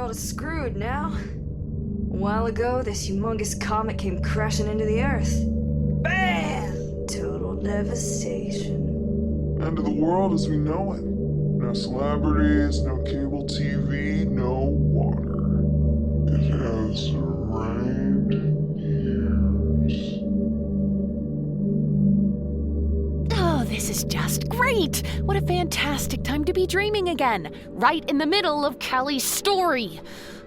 world is screwed now. A while ago, this humongous comet came crashing into the Earth. Bam! Total devastation. End of the world as we know it. No celebrities, no cable TV, no water. It has rained years. Oh, this is just great! What a fantastic time to be dreaming again, right in the middle of Cali's story.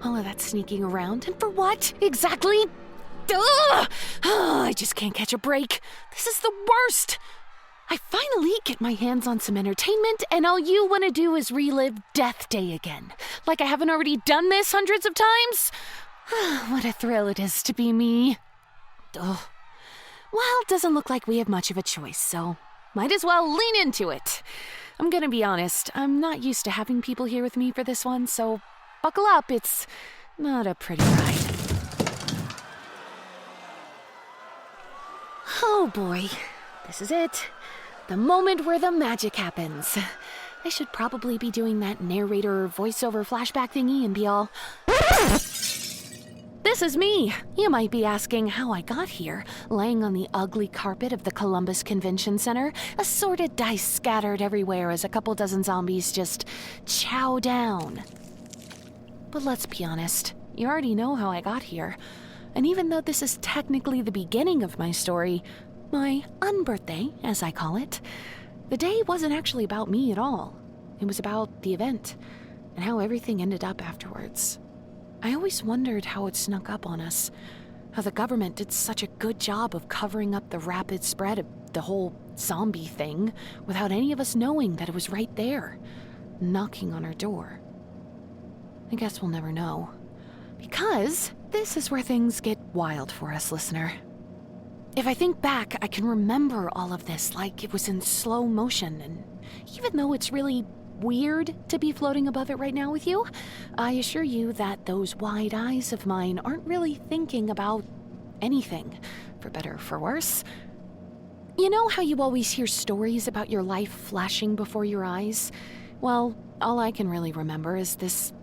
All of that sneaking around, and for what, exactly? Ugh! Oh, I just can't catch a break. This is the worst! I finally get my hands on some entertainment, and all you want to do is relive Death Day again. Like I haven't already done this hundreds of times? What a thrill it is to be me. Ugh. Well, it doesn't look like we have much of a choice, so might as well lean into it. I'm gonna be honest, I'm not used to having people here with me for this one, so buckle up, it's not a pretty ride. Oh boy, this is it. The moment where the magic happens. I should probably be doing that narrator voiceover flashback thingy and be all... This is me. You might be asking how I got here, laying on the ugly carpet of the Columbus Convention Center, assorted dice scattered everywhere as a couple dozen zombies just chow down. But let's be honest, you already know how I got here. And even though this is technically the beginning of my story, my unbirthday, as I call it, the day wasn't actually about me at all. It was about the event and how everything ended up afterwards. I always wondered how it snuck up on us, how the government did such a good job of covering up the rapid spread of the whole zombie thing without any of us knowing that it was right there, knocking on our door. I guess we'll never know, because this is where things get wild for us, listener. If I think back, I can remember all of this like it was in slow motion, and even though it's really weird to be floating above it right now with you, I assure you that those wide eyes of mine aren't really thinking about anything, for better or for worse. You know how you always hear stories about your life flashing before your eyes? Well, all I can really remember is this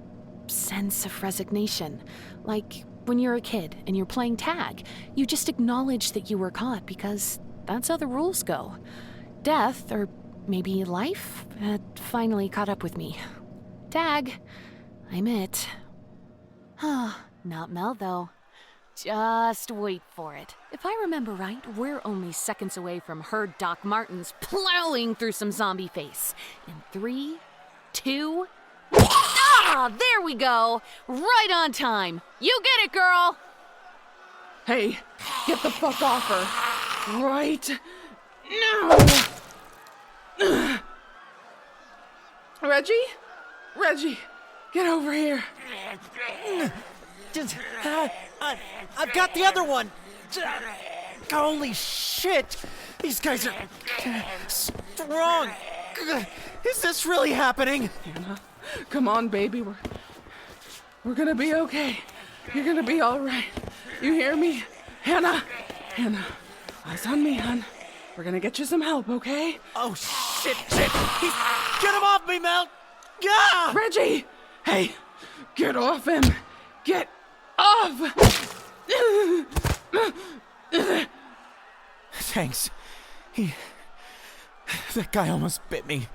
sense of resignation. Like when you're a kid and you're playing tag, you just acknowledge that you were caught because that's how the rules go. Death, or maybe life, had finally caught up with me. Tag, I'm it. Not Mel, though. Just wait for it. If I remember right, we're only seconds away from her Doc Martens plowing through some zombie face. In 3, 2... there we go! Right on time! You get it, girl! Hey, get the fuck off her! Right now! Reggie, get over here. I've got the other one. Holy shit! These guys are strong. Is this really happening? Hannah, come on, baby. We're gonna be okay. You're gonna be all right. You hear me? Hannah, eyes on me, hon. We're gonna get you some help, okay? Oh, shit! Get him off me, Mel! Gah! Reggie! Hey, get off him! Get off! Thanks. That guy almost bit me.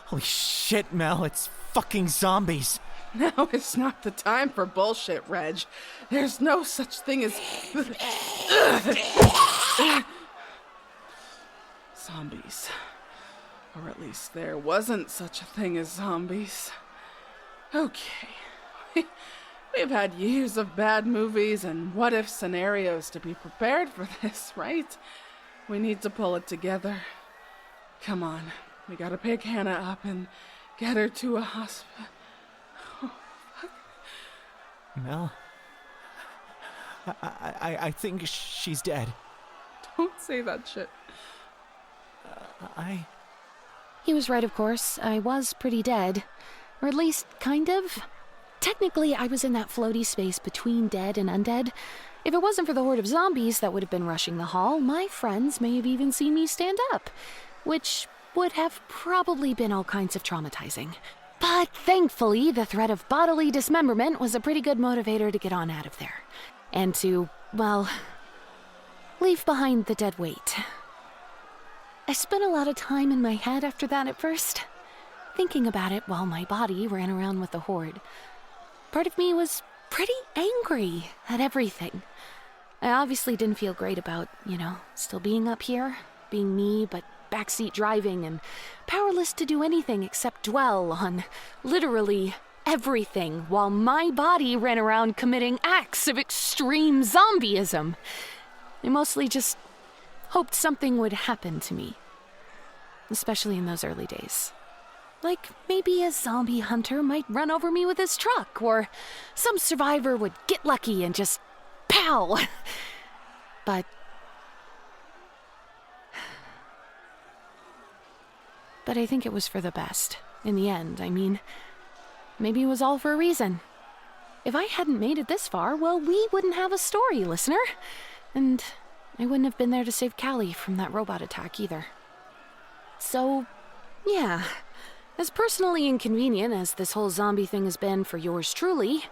Holy shit, Mel, it's fucking zombies. Now it's not the time for bullshit, Reg. There's no such thing as... zombies. Or at least there wasn't such a thing as zombies. Okay. We've had years of bad movies and what-if scenarios to be prepared for this, right? We need to pull it together. Come on. We gotta pick Hannah up and get her to a hospital. Oh, fuck. Mel? I think she's dead. Don't say that shit. He was right, of course. I was pretty dead. Or at least, kind of. Technically, I was in that floaty space between dead and undead. If it wasn't for the horde of zombies that would have been rushing the hall, my friends may have even seen me stand up, which would have probably been all kinds of traumatizing. But thankfully, the threat of bodily dismemberment was a pretty good motivator to get on out of there. And to, well, leave behind the dead weight. I spent a lot of time in my head after that at first, thinking about it while my body ran around with the horde. Part of me was pretty angry at everything. I obviously didn't feel great about, still being up here, being me, but backseat driving and powerless to do anything except dwell on literally everything while my body ran around committing acts of extreme zombieism. I mostly just hoped something would happen to me, especially in those early days. Like maybe a zombie hunter might run over me with his truck, or some survivor would get lucky and just pow! But I think it was for the best. In the end, maybe it was all for a reason. If I hadn't made it this far, well, we wouldn't have a story, listener. And I wouldn't have been there to save Cali from that robot attack either. So, yeah. As personally inconvenient as this whole zombie thing has been for yours truly,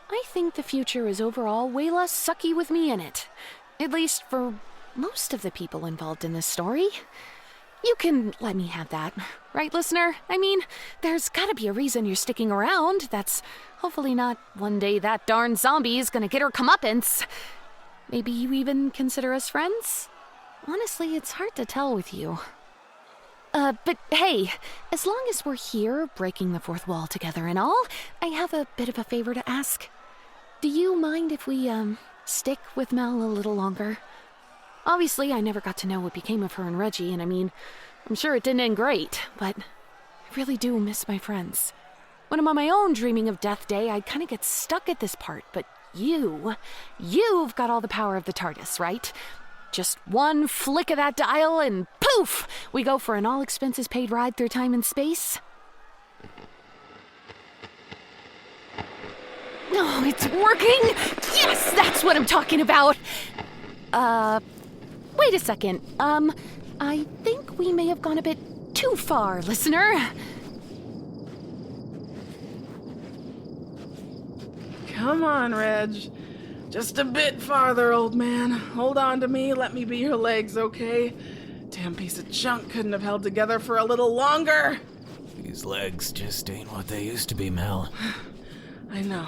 I think the future is overall way less sucky with me in it. At least for most of the people involved in this story. You can let me have that, right, listener? There's gotta be a reason you're sticking around. That's hopefully not one day that darn zombie is gonna get her comeuppance. Maybe you even consider us friends? Honestly, it's hard to tell with you. But hey, as long as we're here, breaking the fourth wall together and all, I have a bit of a favor to ask. Do you mind if we, stick with Mel a little longer? Obviously, I never got to know what became of her and Reggie, and I'm sure it didn't end great, but I really do miss my friends. When I'm on my own dreaming of Death Day, I kind of get stuck at this part, but you've got all the power of the TARDIS, right? Just one flick of that dial and poof! We go for an all-expenses-paid ride through time and space. Oh, it's working! Yes, that's what I'm talking about! Wait a second. I think we may have gone a bit too far, listener. Come on, Reg. Just a bit farther, old man. Hold on to me, let me be your legs, okay? Damn piece of junk couldn't have held together for a little longer. These legs just ain't what they used to be, Mel. I know,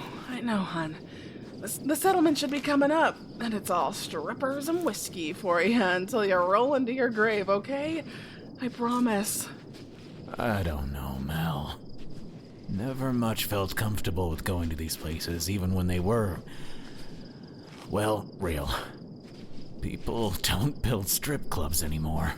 hon. The settlement should be coming up, and it's all strippers and whiskey for you until you roll into your grave, okay? I promise. I don't know, Mel. Never much felt comfortable with going to these places, even when they were, well, real. People don't build strip clubs anymore.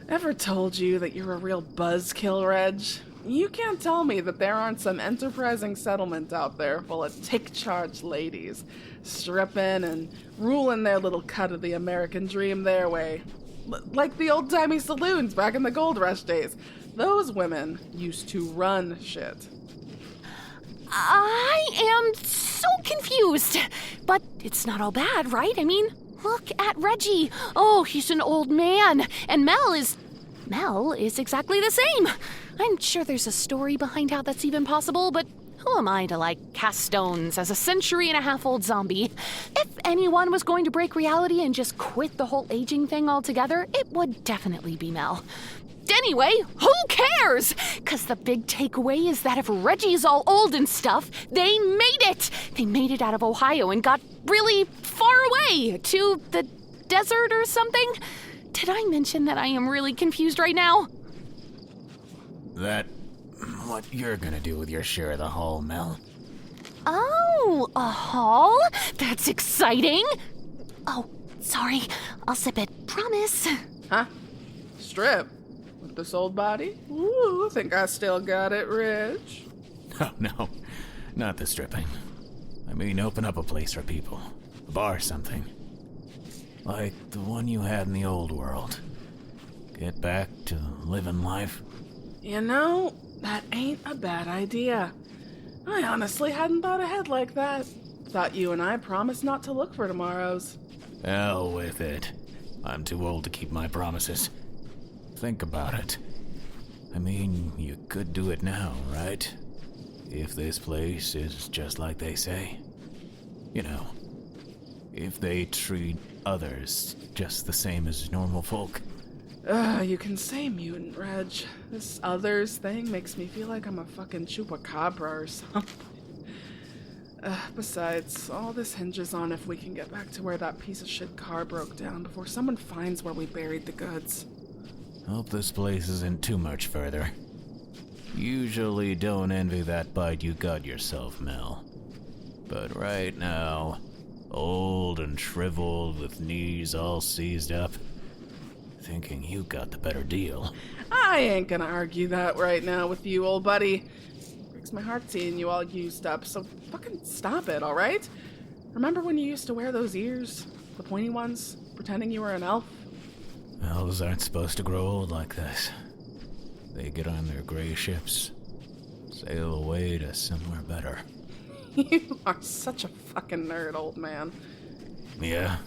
Ever told you that you're a real buzzkill, Reg? You can't tell me that there aren't some enterprising settlements out there full of take-charge ladies, stripping and ruling their little cut of the American dream their way. Like the old-timey saloons back in the gold rush days. Those women used to run shit. I am so confused. But it's not all bad, right? Look at Reggie. Oh, he's an old man. And Mel is exactly the same. I'm sure there's a story behind how that's even possible, but who am I to, cast stones as a century-and-a-half-old zombie? If anyone was going to break reality and just quit the whole aging thing altogether, it would definitely be Mel. Anyway, who cares? 'Cause the big takeaway is that if Reggie's all old and stuff, they made it! They made it out of Ohio and got really far away to the desert or something. Did I mention that I am really confused right now? That what you're gonna do with your share of the haul, Mel. Oh, a haul? That's exciting. Oh, sorry. I'll sip it. Promise. Huh? Strip? With this old body? Ooh, think I still got it, Rich. Oh, no. Not the stripping. Open up a place for people. A bar or something. Like the one you had in the old world. Get back to living life. That ain't a bad idea. I honestly hadn't thought ahead like that. Thought you and I promised not to look for tomorrows. Hell with it. I'm too old to keep my promises. Think about it. I mean, you could do it now, right? If this place is just like they say. You know, if they treat others just the same as normal folk. You can say mutant, Reg. This others thing makes me feel like I'm a fucking chupacabra or something. Besides, all this hinges on if we can get back to where that piece of shit car broke down before someone finds where we buried the goods. Hope this place isn't too much further. Usually don't envy that bite you got yourself, Mel. But right now, old and shriveled with knees all seized up, thinking you got the better deal. I ain't gonna argue that right now with you, old buddy. Breaks my heart seeing you all used up, so fucking stop it, alright? Remember when you used to wear those ears? The pointy ones? Pretending you were an elf? Elves aren't supposed to grow old like this. They get on their gray ships, sail away to somewhere better. You are such a fucking nerd, old man. Yeah,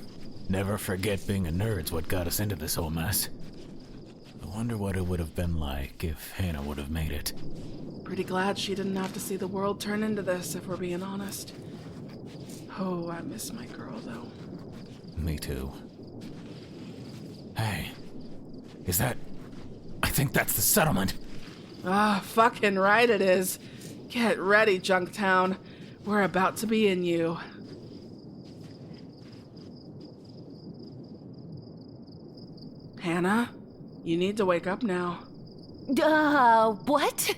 never forget being a nerd's what got us into this whole mess. I wonder what it would have been like if Hannah would have made it. Pretty glad she didn't have to see the world turn into this, if we're being honest. Oh, I miss my girl, though. Me too. Hey, is that... I think that's the settlement. Ah, fucking right it is. Get ready, Junktown. We're about to be in you. Hannah, you need to wake up now. What?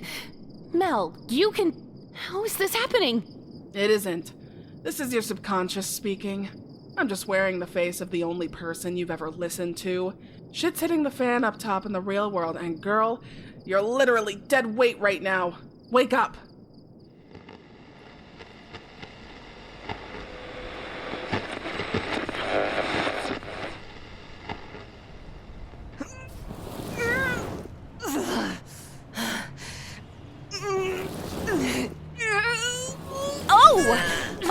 Mel, you can... How is this happening? It isn't. This is your subconscious speaking. I'm just wearing the face of the only person you've ever listened to. Shit's hitting the fan up top in the real world, and girl, you're literally dead weight right now. Wake up.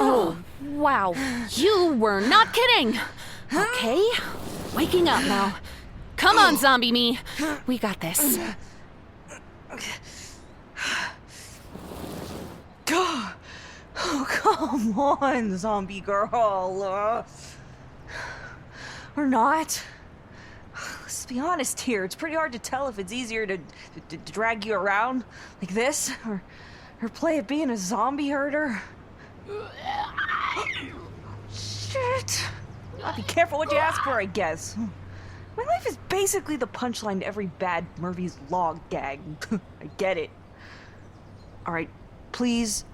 Oh, wow. You were not kidding. Okay, waking up now. Come on, zombie me. We got this. Oh, come on, zombie girl. Or not. Let's be honest here. It's pretty hard to tell if it's easier to drag you around like this or play at being a zombie herder. Shit. Be careful what you ask for, I guess. My life is basically the punchline to every bad Murphy's Law gag. I get it. Alright, please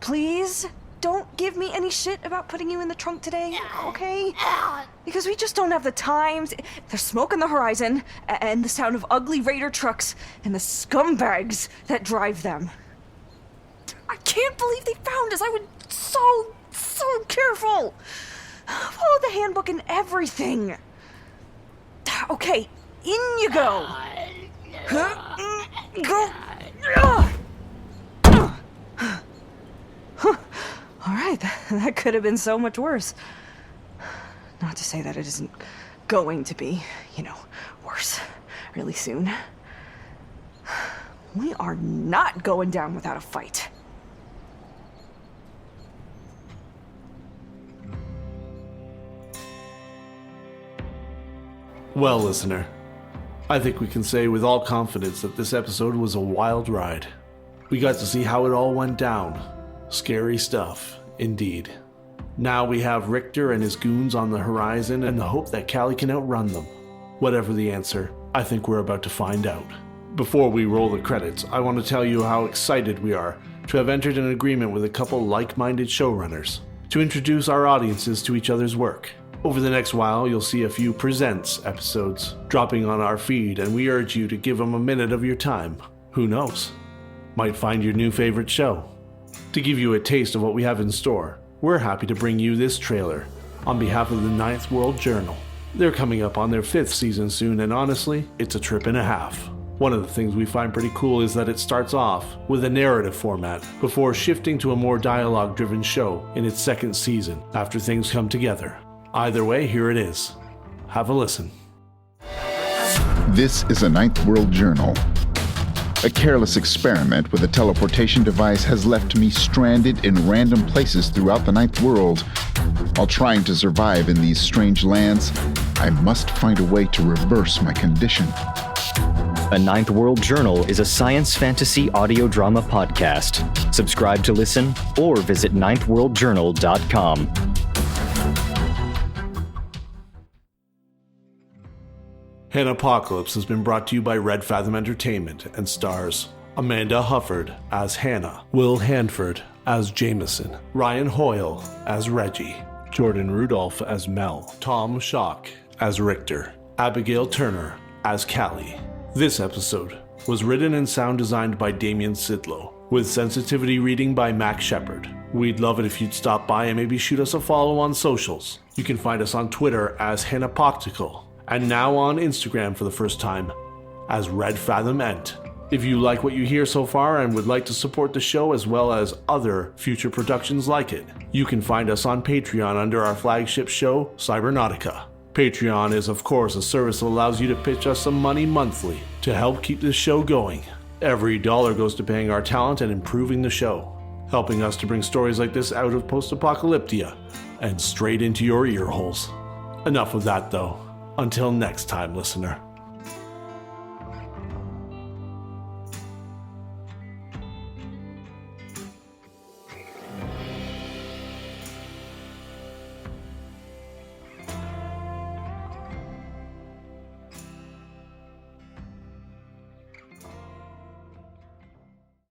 don't give me any shit about putting you in the trunk today, okay? Because we just don't have the time. There's smoke on the horizon, and the sound of ugly raider trucks, and the scumbags that drive them. I can't believe they found us. I was so careful. Follow the handbook and everything. Okay, in you go. Go. All right, that could have been so much worse. Not to say that it isn't going to be, worse really soon. We are not going down without a fight. Well, listener, I think we can say with all confidence that this episode was a wild ride. We got to see how it all went down. Scary stuff, indeed. Now we have Rictor and his goons on the horizon and the hope that Cali can outrun them. Whatever the answer, I think we're about to find out. Before we roll the credits, I want to tell you how excited we are to have entered an agreement with a couple like-minded showrunners to introduce our audiences to each other's work. Over the next while, you'll see a few Presents episodes dropping on our feed, and we urge you to give them a minute of your time. Who knows? Might find your new favorite show. To give you a taste of what we have in store, we're happy to bring you this trailer on behalf of the Ninth World Journal. They're coming up on their 5th season soon, and honestly, it's a trip and a half. One of the things we find pretty cool is that it starts off with a narrative format before shifting to a more dialogue-driven show in its 2nd season after things come together. Either way, here it is. Have a listen. This is a Ninth World Journal. A careless experiment with a teleportation device has left me stranded in random places throughout the Ninth World. While trying to survive in these strange lands, I must find a way to reverse my condition. A Ninth World Journal is a science fantasy audio drama podcast. Subscribe to listen or visit ninthworldjournal.com. Hannahpocalypse has been brought to you by Red Fathom Entertainment and stars Amanda Hufford as Hannah, Will Handford as Jameson, Ryan Hoyle as Reggie, Jordan Rudolph as Mel, Tom Schalk as Rictor, Abigail Turner as Cali. This episode was written and sound designed by Damian Szydlo, with sensitivity reading by Max Shepard. We'd love it if you'd stop by and maybe shoot us a follow on socials. You can find us on Twitter as Hannahpocalypse, and now on Instagram for the first time as Red Fathom Ent. If you like what you hear so far and would like to support the show as well as other future productions like it, you can find us on Patreon under our flagship show, Cybernautica. Patreon is of course a service that allows you to pitch us some money monthly to help keep this show going. Every dollar goes to paying our talent and improving the show, helping us to bring stories like this out of post-apocalyptia and straight into your ear holes. Enough of that though. Until next time, listener.